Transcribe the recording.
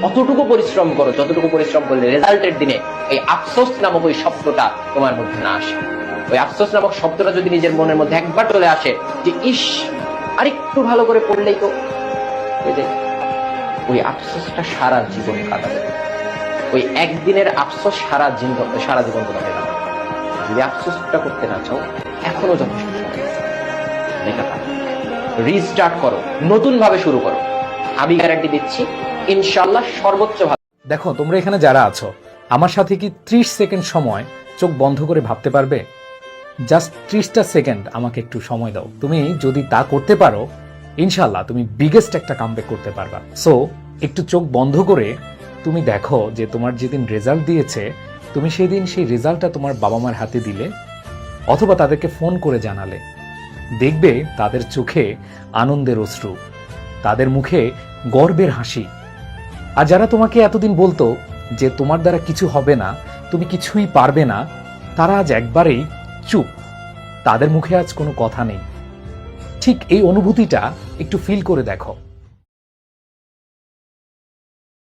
অতটুকু পরিশ্রম করো যতটুকু পরিশ্রম করলে রেজাল্টের দিনে এই আফসোস নামক ওই শব্দটা তোমার মধ্যে না আসে। ওই আফসোস নামক শব্দটা যদি নিজের মনের মধ্যে একবার চলে আসে যে ইস আরেকটু ভালো করে পড়লেই তো, ওই আফসোসটা সারা জীবন কাটাবে। ওই একদিনের আফসোস সারা জীবন তোমাকে কাটাবে। যদি আফসোসটা করতে না চাও, এখনো যথেষ্ট রিস্টার্ট করো, নতুন ভাবে শুরু করো। আমি গ্যারান্টি দিচ্ছি ইনশাআল্লাহ সর্বোচ্চ ভাবে। দেখো, তোমরা এখানে যারা আছো, আমার সাথে কি 30 সেকেন্ড সময় চোখ বন্ধ করে ভাবতে পারবে? জাস্ট 30টা সেকেন্ড আমাকে একটু সময় দাও। তুমি যদি তা করতে পারো, ইনশাআল্লাহ তুমি বিগেস্ট একটা কামব্যাক করতে পারবা। সো একটু চোখ বন্ধ করে তুমি দেখো যে তোমার যেদিন রেজাল্ট দিয়েছে, তুমি সেদিন সেই রেজাল্টটা তোমার বাবা মার হাতে দিলে অথবা তাদেরকে ফোন করে জানালে। দেখবে তাদের চোখে আনন্দের অশ্রু, তাদের মুখে গর্বের হাসি। আর যারা তোমাকে এতদিন বলতো যে তোমার দ্বারা কিছু হবে না, তুমি কিছুই পারবে না, তারা আজ একবারেই চুপ, তাদের মুখে আজ কোনো কথা নেই। ঠিক এই অনুভূতিটা একটু ফিল করে দেখো।